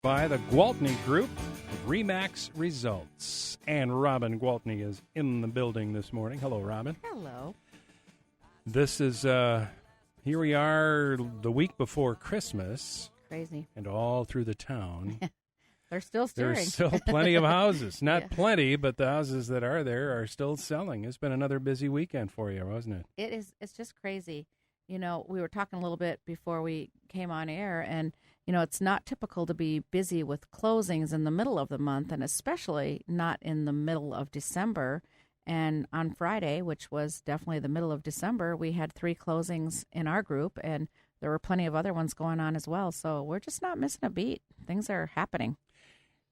By the Gwaltney Group, Remax Results. And Robin Gwaltney is in the building this morning. Hello, Robin. Hello. This is, here we are the week before Christmas. Crazy. And all through the town. They're still stirring. There's still plenty of houses. Not plenty, but the houses that are there are still selling. It's been another busy weekend for you, wasn't it? It is. It's just crazy. You know, we were talking a little bit before we came on air, and, you know, it's not typical to be busy with closings in the middle of the month, and especially not in the middle of December. And on Friday, which was definitely the middle of December, we had 3 closings in our group, and there were plenty of other ones going on as well. So we're just not missing a beat. Things are happening.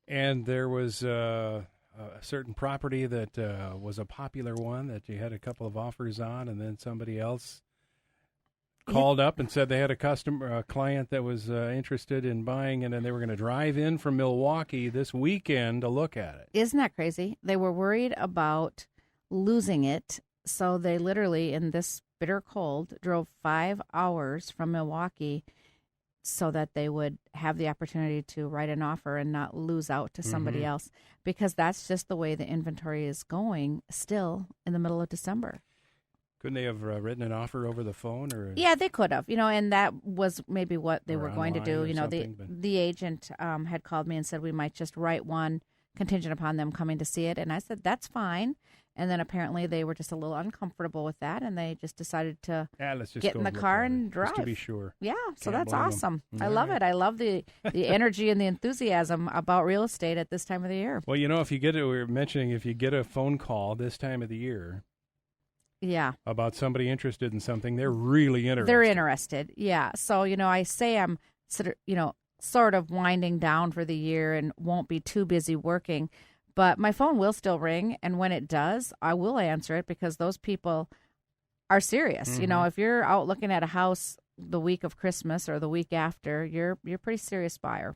And there was a certain property that was a popular one that you had a couple of offers on, and then somebody else called up and said they had a client that was interested in buying it, and they were going to drive in from Milwaukee this weekend to look at it. Isn't that crazy? They were worried about losing it, so they literally, in this bitter cold, drove 5 hours from Milwaukee so that they would have the opportunity to write an offer and not lose out to somebody else, because that's just the way the inventory is going still in the middle of December. Couldn't they have written an offer over the phone? Or Yeah, they could have, and that was maybe what they were going to do. The agent had called me and said we might just write one contingent upon them coming to see it. And I said, that's fine. And then apparently they were just a little uncomfortable with that, and they just decided to get in the car and drive. Just to be sure. Yeah, so that's awesome. Them. I love it. I love the energy and the enthusiasm about real estate at this time of the year. Well, if you get it, we were mentioning if you get a phone call this time of the year, about somebody interested in something, they're really interested. They're interested, yeah. So, I say I'm sort of winding down for the year and won't be too busy working, but my phone will still ring, and when it does, I will answer it because those people are serious. If you're out looking at a house the week of Christmas or the week after, you're a pretty serious buyer.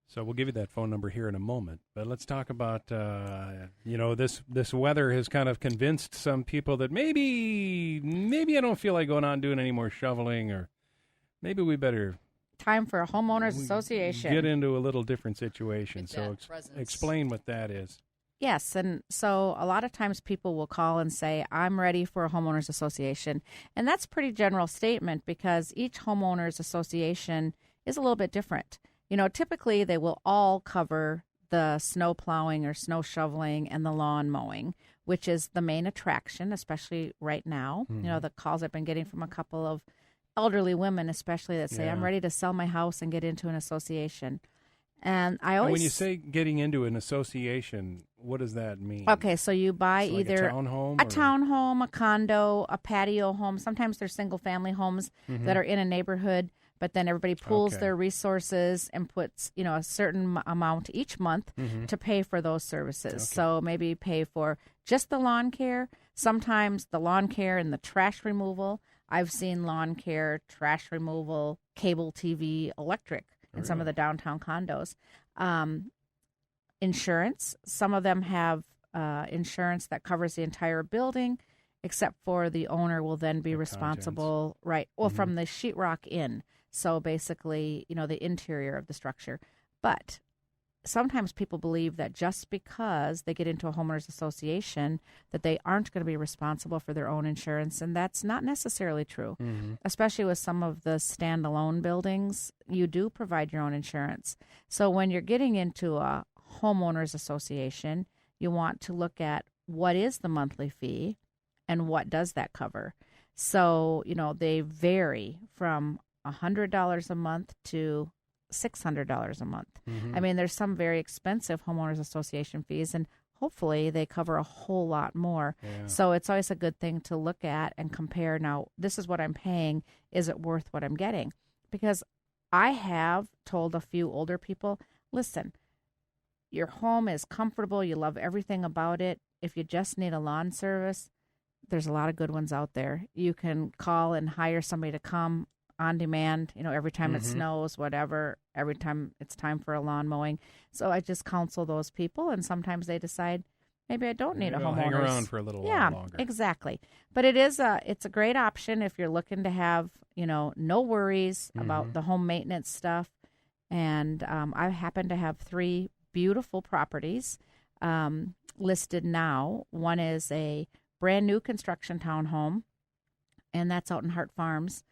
So we'll give you that phone number here in a moment. But let's talk about, this weather has kind of convinced some people that maybe I don't feel like going out and doing any more shoveling, or maybe we better... Time for a homeowners association. Get into a little different situation. So explain what that is. Yes, and so a lot of times people will call and say, I'm ready for a homeowners association. And that's a pretty general statement because each homeowners association is a little bit different. Typically they will all cover the snow plowing or snow shoveling and the lawn mowing, which is the main attraction, especially right now. The calls I've been getting from a couple of elderly women, especially, that say, I'm ready to sell my house and get into an association. And when you say getting into an association, what does that mean? Okay, so you buy either a townhome, a condo, a patio home. Sometimes they're single-family homes that are in a neighborhood, but then everybody pools their resources and puts, a certain amount each month to pay for those services. Okay. So maybe pay for just the lawn care, sometimes the lawn care and the trash removal. I've seen lawn care, trash removal, cable TV, electric in some of the downtown condos. Insurance. Some of them have insurance that covers the entire building, except for the owner will then be responsible, from the sheetrock in. So basically, the interior of the structure. But sometimes people believe that just because they get into a homeowners association that they aren't going to be responsible for their own insurance, and that's not necessarily true. Especially with some of the standalone buildings, you do provide your own insurance. So when you're getting into a homeowners association, you want to look at what is the monthly fee and what does that cover. So, they vary from $100 a month to $600 a month. I mean, there's some very expensive homeowners association fees, and hopefully they cover a whole lot more. Yeah. So it's always a good thing to look at and compare. Now, this is what I'm paying. Is it worth what I'm getting? Because I have told a few older people, listen, your home is comfortable. You love everything about it. If you just need a lawn service, there's a lot of good ones out there. You can call and hire somebody to come on demand, every time it snows, whatever, every time it's time for a lawn mowing. So I just counsel those people, and sometimes they decide, maybe I don't need a homeowner. Hang around for a little while longer. Yeah, exactly. But it's a great option if you're looking to have, no worries about the home maintenance stuff And I happen to have 3 beautiful properties listed now. One is a brand new construction townhome, and that's out in Hart Farms.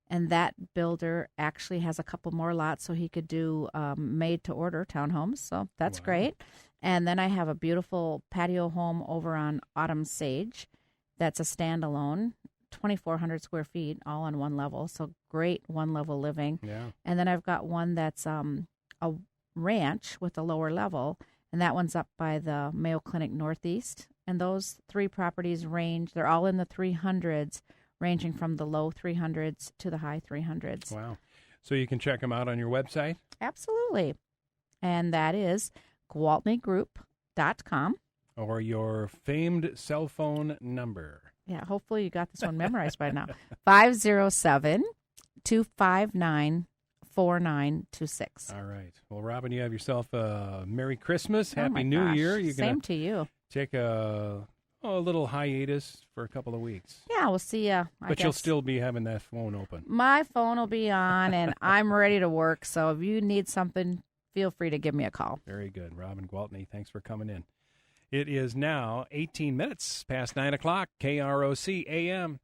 And that builder actually has a couple more lots, so he could do made-to-order townhomes. So that's great. And then I have a beautiful patio home over on Autumn Sage. That's a standalone, 2,400 square feet, all on one level. So great one-level living. Yeah. And then I've got one that's a ranch with a lower level, and that one's up by the Mayo Clinic Northeast. And those 3 properties range, they're all in the 300s, ranging from the low 300s to the high 300s. Wow. So you can check them out on your website? Absolutely. And that is gwaltneygroup.com. Or your famed cell phone number. Yeah, hopefully you got this one memorized by now. 507-259-4926. All right. Well, Robin, you have yourself a Merry Christmas. Oh Happy my New gosh. Year. You're Same to you. take a little hiatus for a couple of weeks. Yeah, we'll see you. But you'll still be having that phone open. My phone will be on, and I'm ready to work. So if you need something, feel free to give me a call. Very good. Robin Gwaltney, thanks for coming in. It is now 18 minutes past 9 o'clock, KROC AM.